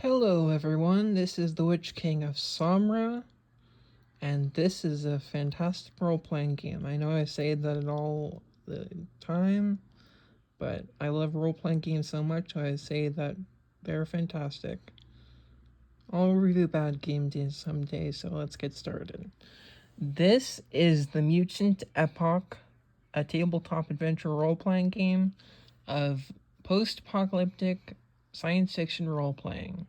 Hello everyone, this is the Witch King of Samra, and this is a fantastic role-playing game. I know I say that all the time, but I love role-playing games so much I say that they're fantastic. I'll review bad games someday, so let's get started. This is the Mutant Epoch, a tabletop adventure role-playing game of post-apocalyptic science fiction role-playing.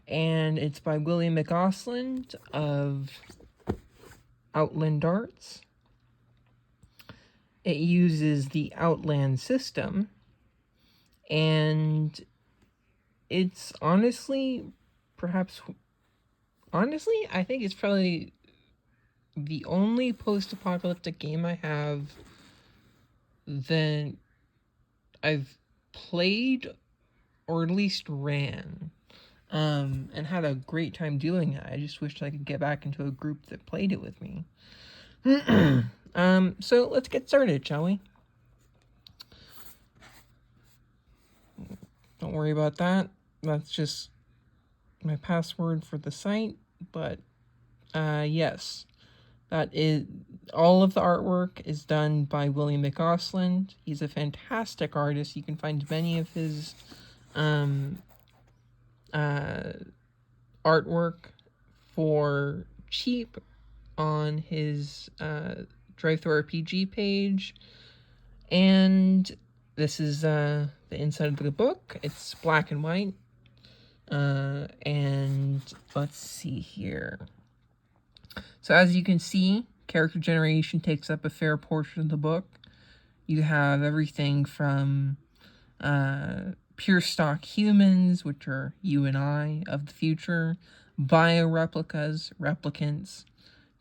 And it's by William Outland of Outland Arts. It uses the Outland system, and it's honestly, I think it's probably the only post-apocalyptic game I have that I've played or at least ran. And had a great time doing it. I just wished I could get back into a group that played it with me. So let's get started, shall we? Don't worry about that. That's just my password for the site. But, yes. That is, all of the artwork is done by William McAusland. He's a fantastic artist. You can find many of his, artwork for cheap on his DriveThruRPG page. And this is the inside of the book. It's black and white. And let's see here. So as you can see, character generation takes up a fair portion of the book. You have everything from pure stock humans, which are you and I of the future, bioreplicas, replicants,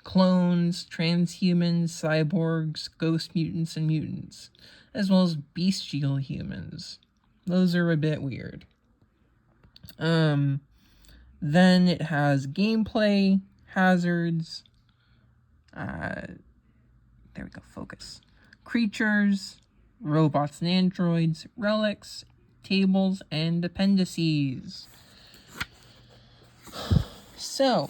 clones, transhumans, cyborgs, ghost mutants, and mutants, as well as bestial humans. Those are a bit weird. Then it has gameplay, hazards, there we go, focus, creatures, robots and androids, relics, tables, and appendices. So,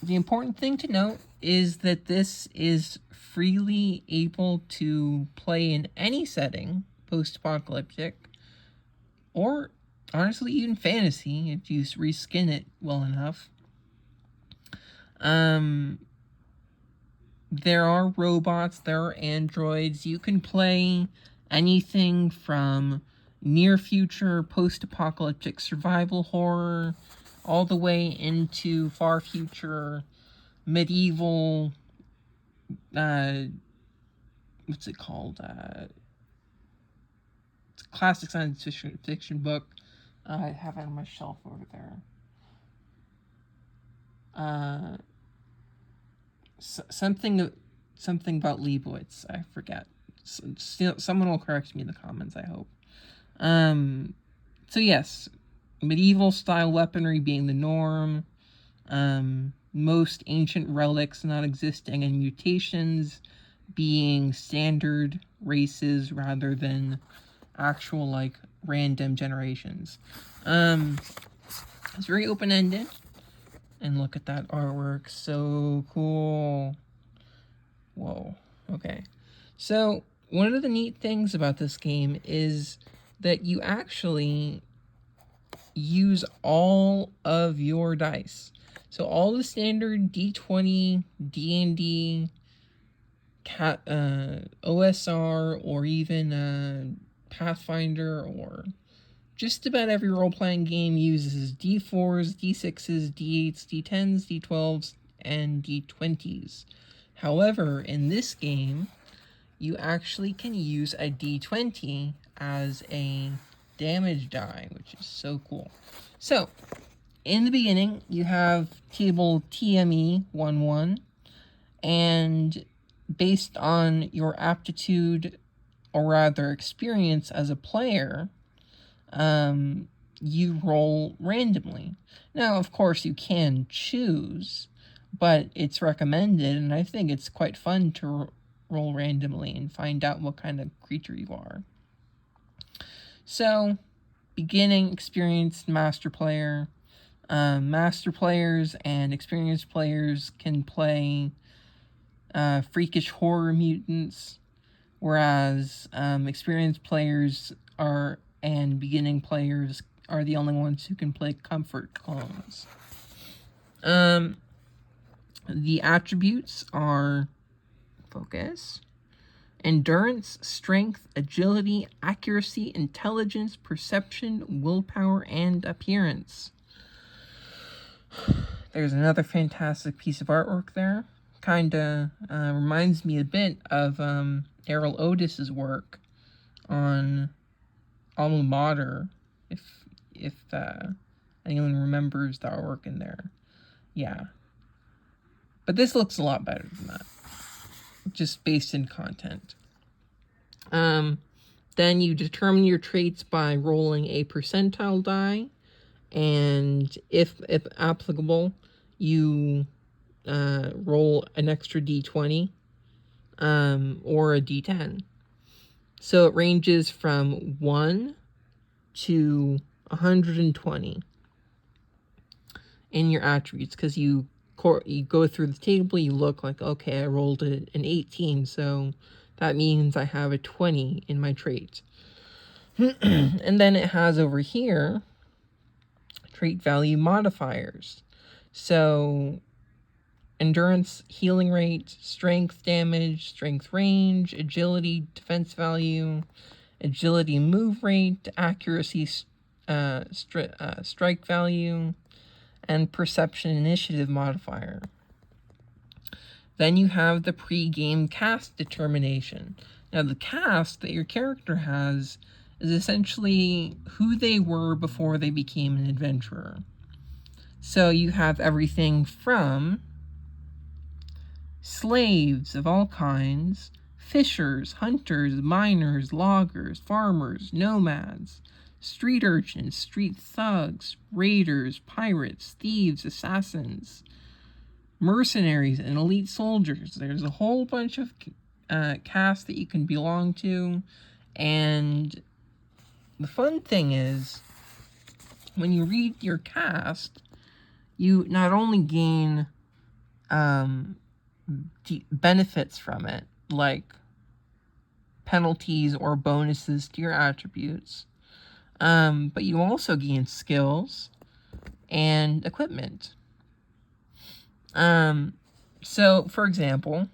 the important thing to note is that this is freely able to play in any setting, post-apocalyptic, or honestly even fantasy if you reskin it well enough. There are robots, there are androids. You can play anything from near future post-apocalyptic survival horror all the way into far future medieval, what's it called? It's a classic science fiction book. I have it on my shelf over there. Something about Leibowitz. I forget. Someone will correct me in the comments, I hope. So yes, medieval style weaponry being the norm. Most ancient relics not existing, and mutations being standard races rather than actual random generations. It's very open-ended. And look at that artwork, so cool. Whoa, okay. So, one of the neat things about this game is that you actually use all of your dice. So all the standard D20, D&D, OSR, or even Pathfinder, or just about every role-playing game uses D4s, D6s, D8s, D10s, D12s, and D20s. However, in this game, you actually can use a D20 as a damage die, which is so cool. So, in the beginning, you have table TME 11, and based on your aptitude, or rather experience as a player, you roll randomly. Now, of course, you can choose, but it's recommended, and I think it's quite fun to roll randomly and find out what kind of creature you are. So, beginning, experienced, master player. Master players and experienced players can play freakish horror mutants, whereas experienced players and beginning players are the only ones who can play comfort clones. The attributes are focus, endurance, strength, agility, accuracy, intelligence, perception, willpower, and appearance. There's another fantastic piece of artwork there. Kinda reminds me a bit of Errol Otis's work on Alma Mater, if anyone remembers the artwork in there. Yeah. But this looks a lot better than that, just based in content. Then you determine your traits by rolling a percentile die, and if applicable, you roll an extra d20 or a d10. So it ranges from 1 to 120 in your attributes, because you go through the table, you look like, okay, I rolled an 18, so that means I have a 20 in my trait. And then it has over here trait value modifiers. So endurance, healing rate, strength damage, strength range, agility, defense value, agility move rate, accuracy strike value, and perception initiative modifier. Then you have the pre-game cast determination. Now the cast that your character has is essentially who they were before they became an adventurer. So you have everything from slaves of all kinds, fishers, hunters, miners, loggers, farmers, nomads, street urchins, street thugs, raiders, pirates, thieves, assassins, mercenaries, and elite soldiers. There's a whole bunch of casts that you can belong to, and the fun thing is, when you read your cast, you not only gain benefits from it, like penalties or bonuses to your attributes, but you also gain skills and equipment. So, for example,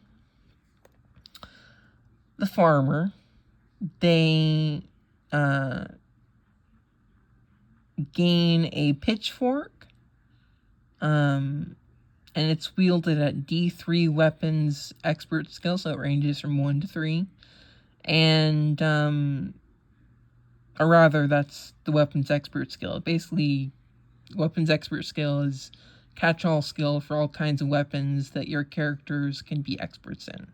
the farmer, they gain a pitchfork, and it's wielded at D3 weapons expert skill, so it ranges from 1 to 3. And, or rather, that's the weapons expert skill. Basically, weapons expert skill is catch-all skill for all kinds of weapons that your characters can be experts in.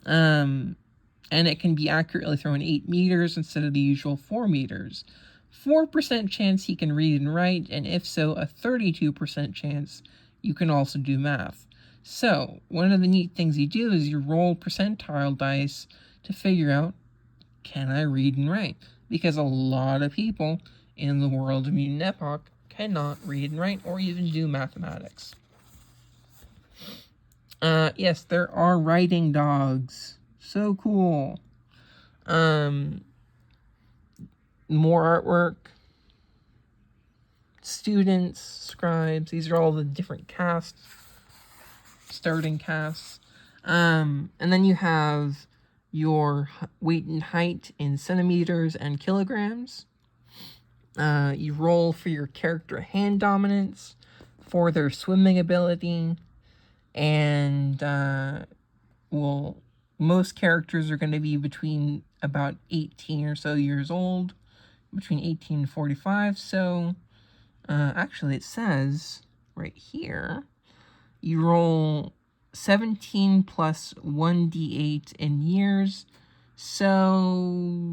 And it can be accurately thrown 8 meters instead of the usual 4 meters. 4% chance he can read and write, and if so, a 32% chance you can also do math. So, one of the neat things you do is you roll percentile dice to figure out, can I read and write? Because a lot of people in the world of Mutant Epoch cannot read and write or even do mathematics. Yes, there are writing dogs. So cool. More artwork. Students, scribes. These are all the different casts. Starting casts. And then you have your weight and height in centimeters and kilograms. You roll for your character hand dominance, for their swimming ability, and most characters are going to be between about 18 or so years old, between 18 and 45. So actually it says right here, you roll 17 plus 1d8 in years, so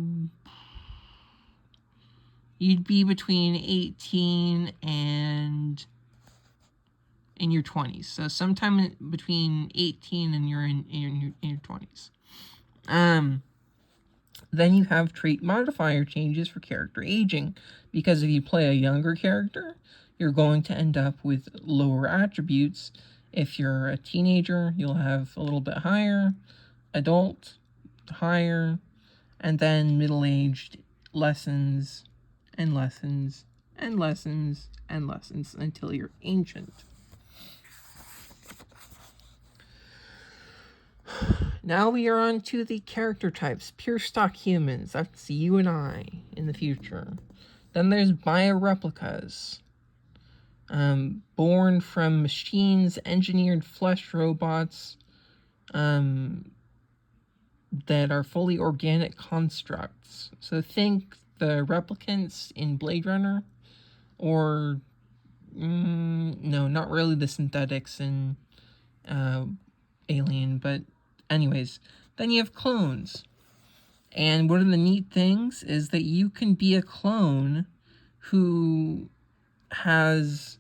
you'd be between 18 and in your 20s. So sometime between 18 and you're in your 20s. Then you have trait modifier changes for character aging, because if you play a younger character, you're going to end up with lower attributes. If you're a teenager, you'll have a little bit higher, adult, higher, and then middle-aged lessens and lessens and lessens and lessens until you're ancient. Now we are on to the character types. Pure stock humans, that's you and I in the future. Then there's bioreplicas. Born from machines, engineered flesh robots that are fully organic constructs. So think the replicants in Blade Runner, or no, not really the synthetics in Alien, but anyways. Then you have clones. And one of the neat things is that you can be a clone who has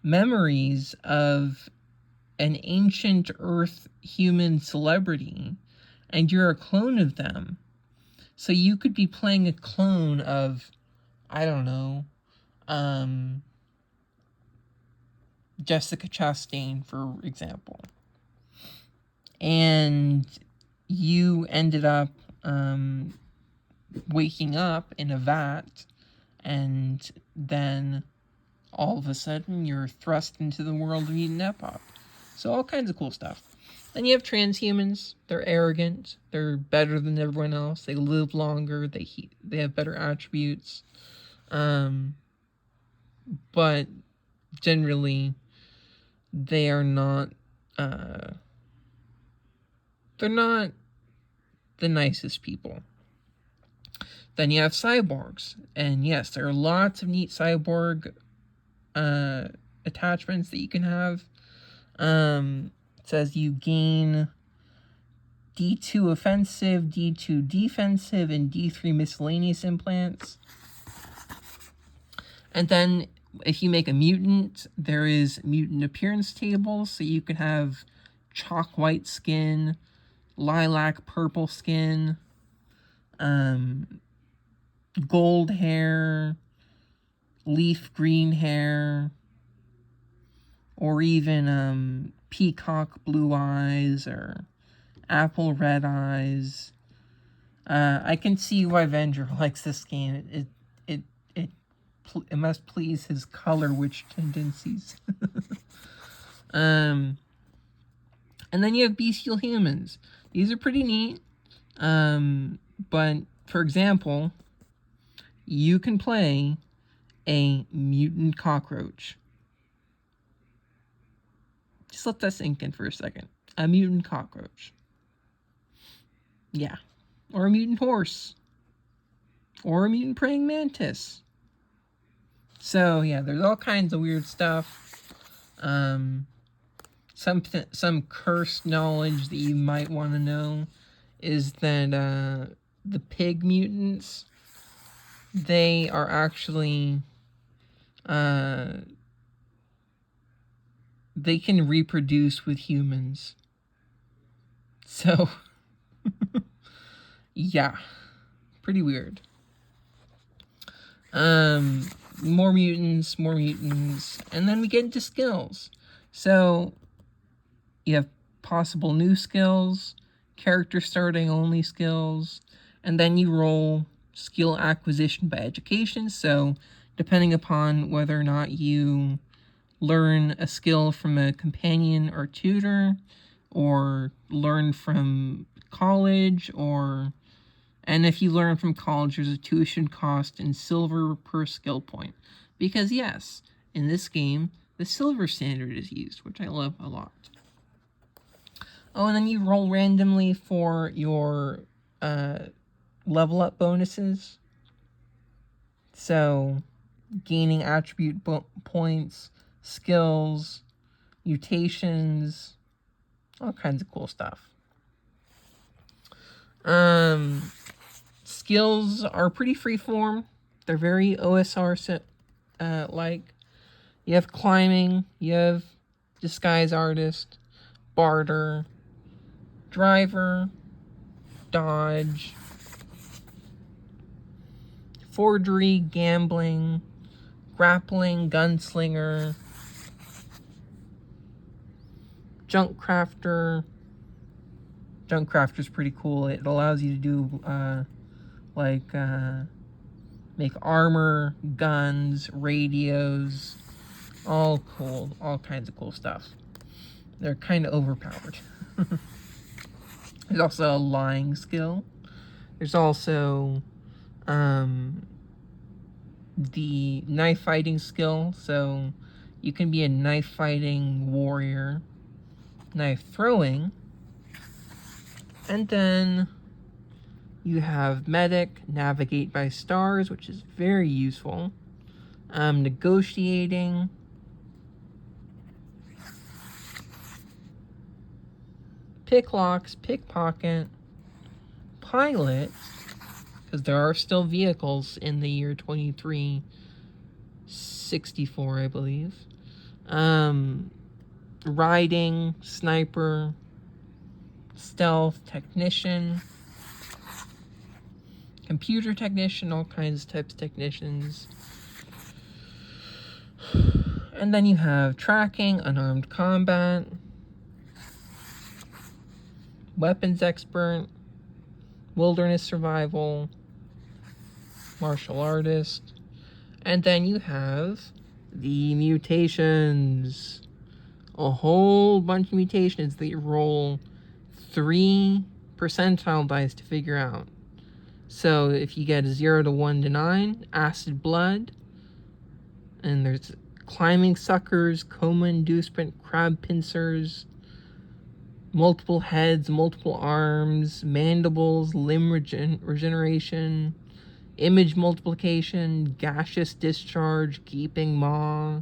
memories of an ancient Earth human celebrity, and you're a clone of them. So you could be playing a clone of, I don't know, Jessica Chastain, for example. And you ended up waking up in a vat, and then all of a sudden you're thrust into the world of Mutant Epoch. So all kinds of cool stuff. Then you have transhumans. They're arrogant. They're better than everyone else. They live longer. They have better attributes. But generally, they are not. They're not the nicest people. Then you have cyborgs, and yes, there are lots of neat cyborg attachments that you can have. It says you gain D2 offensive, D2 defensive, and D3 miscellaneous implants. And then if you make a mutant, there is mutant appearance tables, so you can have chalk white skin, lilac purple skin, gold hair, leaf green hair, or even peacock blue eyes or apple red eyes. I can see why Venger likes this game. It must please his color witch tendencies. And then you have bestial humans. These are pretty neat. But for example, you can play a mutant cockroach. Just let that sink in for a second. A mutant cockroach. Yeah. Or a mutant horse. Or a mutant praying mantis. So, yeah, there's all kinds of weird stuff. Some cursed knowledge that you might want to know is that the pig mutants, they are actually they can reproduce with humans. So yeah, pretty weird. More mutants, and then we get into skills. So you have possible new skills, character starting only skills, and then you roll skill acquisition by education. So depending upon whether or not you learn a skill from a companion or tutor, or learn from college, and if you learn from college, there's a tuition cost in silver per skill point. Because yes, in this game, the silver standard is used, which I love a lot. Oh, and then you roll randomly for your level up bonuses. So, gaining attribute points, skills, mutations, all kinds of cool stuff. Skills are pretty freeform. They're very OSR like. You have climbing, you have disguise artist, barter, driver, dodge, forgery, gambling, grappling, gunslinger, junk crafter. Junk crafter is pretty cool. It allows you to do make armor, guns, radios, all cool, all kinds of cool stuff. They're kind of overpowered. There's also a lying skill. There's also the knife fighting skill. So you can be a knife fighting warrior, knife throwing, and then you have medic, navigate by stars, which is very useful. Negotiating, pick locks, pickpocket, pilot, because there are still vehicles in the year 2364, I believe. Riding, sniper, stealth, technician, computer technician, all kinds of types of technicians. And then you have tracking, unarmed combat, weapons expert, wilderness survival, martial artist, and then you have the mutations. A whole bunch of mutations that you roll 3 percentile dice to figure out. So if you get a 0 to 1 to 9, acid blood, and there's climbing suckers, coma inducement, crab pincers, multiple heads, multiple arms, mandibles, limb regeneration, image multiplication, gaseous discharge, gaping maw.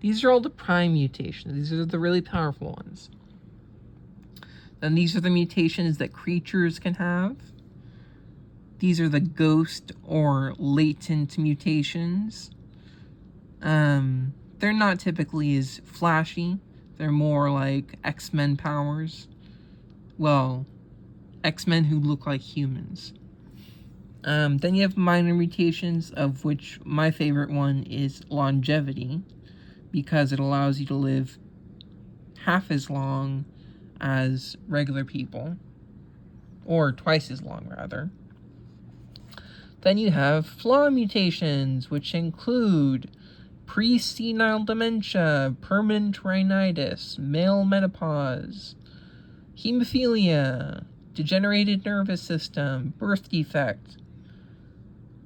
These are all the prime mutations. These are the really powerful ones. Then these are the mutations that creatures can have. These are the ghost or latent mutations. They're not typically as flashy. They're more like X-Men powers. Well, X-Men who look like humans. Then you have minor mutations, of which my favorite one is longevity, because it allows you to live half as long as regular people, or twice as long, rather. Then you have flaw mutations, which include pre-senile dementia, permanent rhinitis, male menopause, hemophilia, degenerated nervous system, birth defect,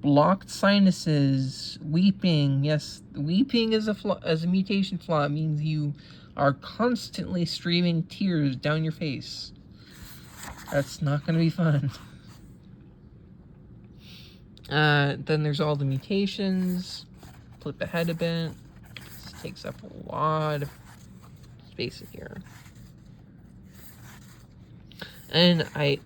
blocked sinuses, weeping. Yes, weeping is a mutation flaw. It means you are constantly streaming tears down your face. That's not going to be fun. Then there's all the mutations. Flip ahead a bit. This takes up a lot of space in here. And I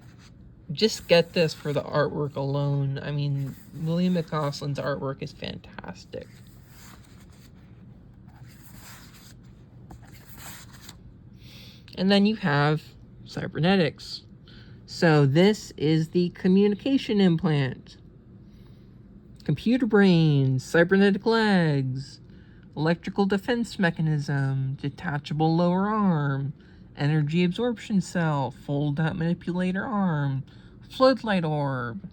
just get this for the artwork alone. I mean, William McCausland's artwork is fantastic. And then you have cybernetics. So this is the communication implant. Computer brains, cybernetic legs, electrical defense mechanism, detachable lower arm, energy absorption cell, fold-out manipulator arm, floodlight orb,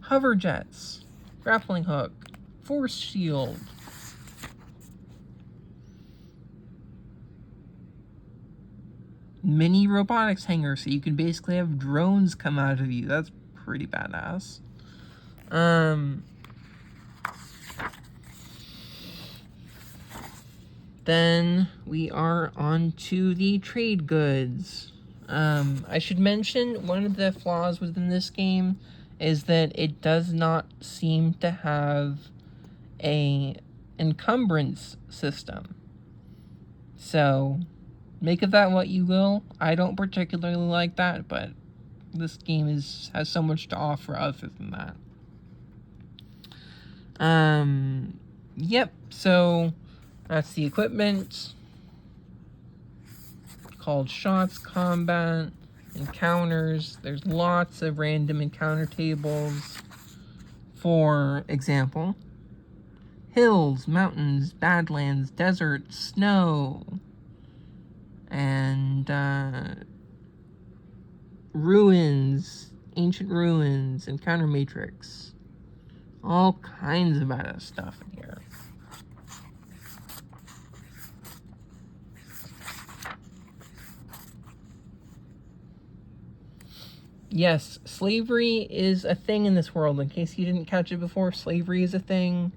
hover jets, grappling hook, force shield, mini robotics hanger, so you can basically have drones come out of you. That's pretty badass. Then we are on to the trade goods. I should mention one of the flaws within this game is that it does not seem to have a encumbrance system. So make of that what you will. I don't particularly like that, but this game has so much to offer other than that. Yep, so that's the equipment. Called shots, combat, encounters. There's lots of random encounter tables For example, hills, mountains, badlands, deserts, snow, and ruins, ancient ruins, encounter matrix. All kinds of badass stuff in here. Yes, slavery is a thing in this world. In case you didn't catch it before, slavery is a thing.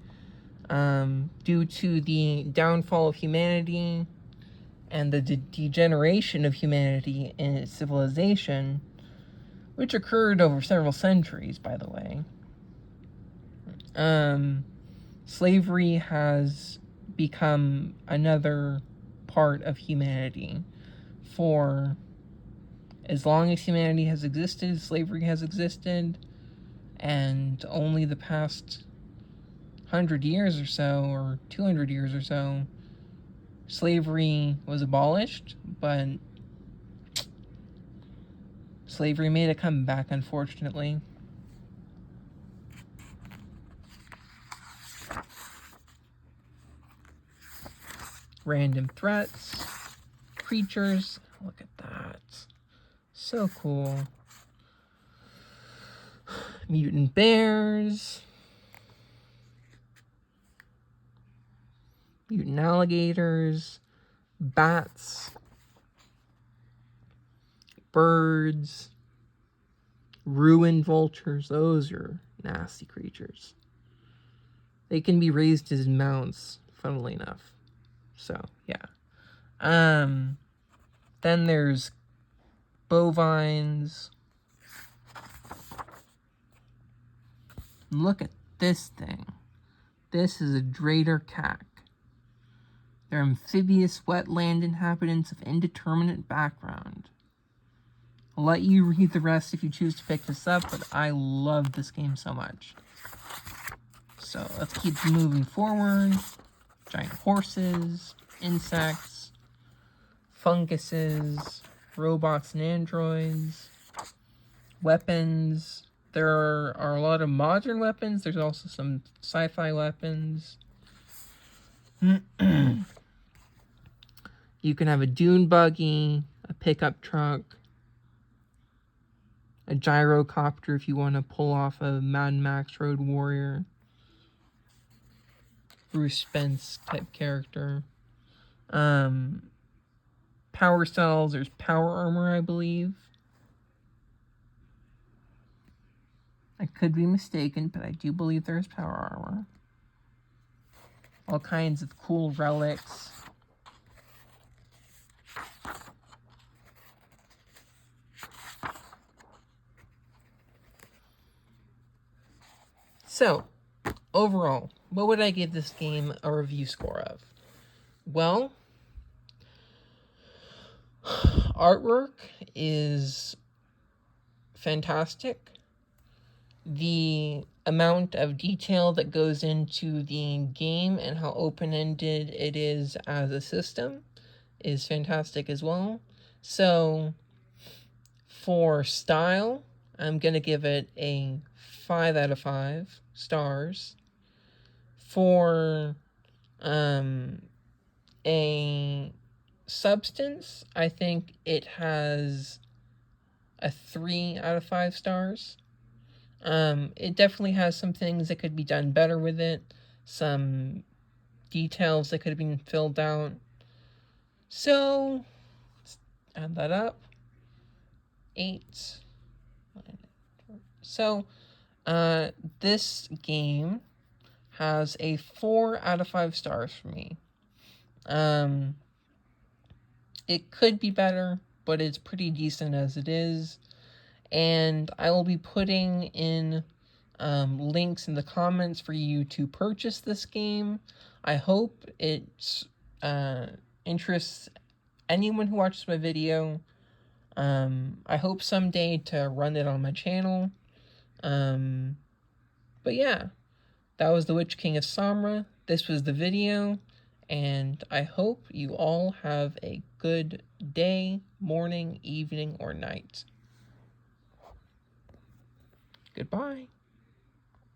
Due to the downfall of humanity and the degeneration of humanity in its civilization, which occurred over several centuries, by the way. Slavery has become another part of humanity. For as long as humanity has existed, slavery has existed, and only the past 100 years or so, or 200 years or so, slavery was abolished, but slavery made a comeback, unfortunately. Random threats, creatures, look at that. So cool. Mutant bears. Mutant alligators. Bats. Birds. Ruined vultures. Those are nasty creatures. They can be raised as mounts, funnily enough. So, yeah. Then there's bovines. Look at this thing. This is a Drader cack. They're amphibious wetland inhabitants of indeterminate background. I'll let you read the rest if you choose to pick this up, but I love this game so much. So let's keep moving forward. Giant horses, insects, funguses, robots and androids, weapons. There are a lot of modern weapons. There's also some sci-fi weapons. You can have a dune buggy, a pickup truck, a gyrocopter if you want to pull off a Mad Max Road Warrior, Bruce Spence type character. Power cells, there's power armor, I believe. I could be mistaken, but I do believe there's power armor. All kinds of cool relics. So, overall, what would I give this game a review score of? Well, artwork is fantastic. The amount of detail that goes into the game and how open-ended it is as a system is fantastic as well. So, for style, I'm going to give it a 5 out of 5 stars. For a substance, I think it has a 3 out of 5 stars. It definitely has some things that could be done better with it, some details that could have been filled out. So, let's add that up. 8. So, this game has a 4 out of 5 stars for me. It could be better, but it's pretty decent as it is. And I will be putting in links in the comments for you to purchase this game. I hope it interests anyone who watches my video. I hope someday to run it on my channel. But yeah, that was the Witch King of Samra. This was the video, and I hope you all have a good day, morning, evening, or night. Goodbye.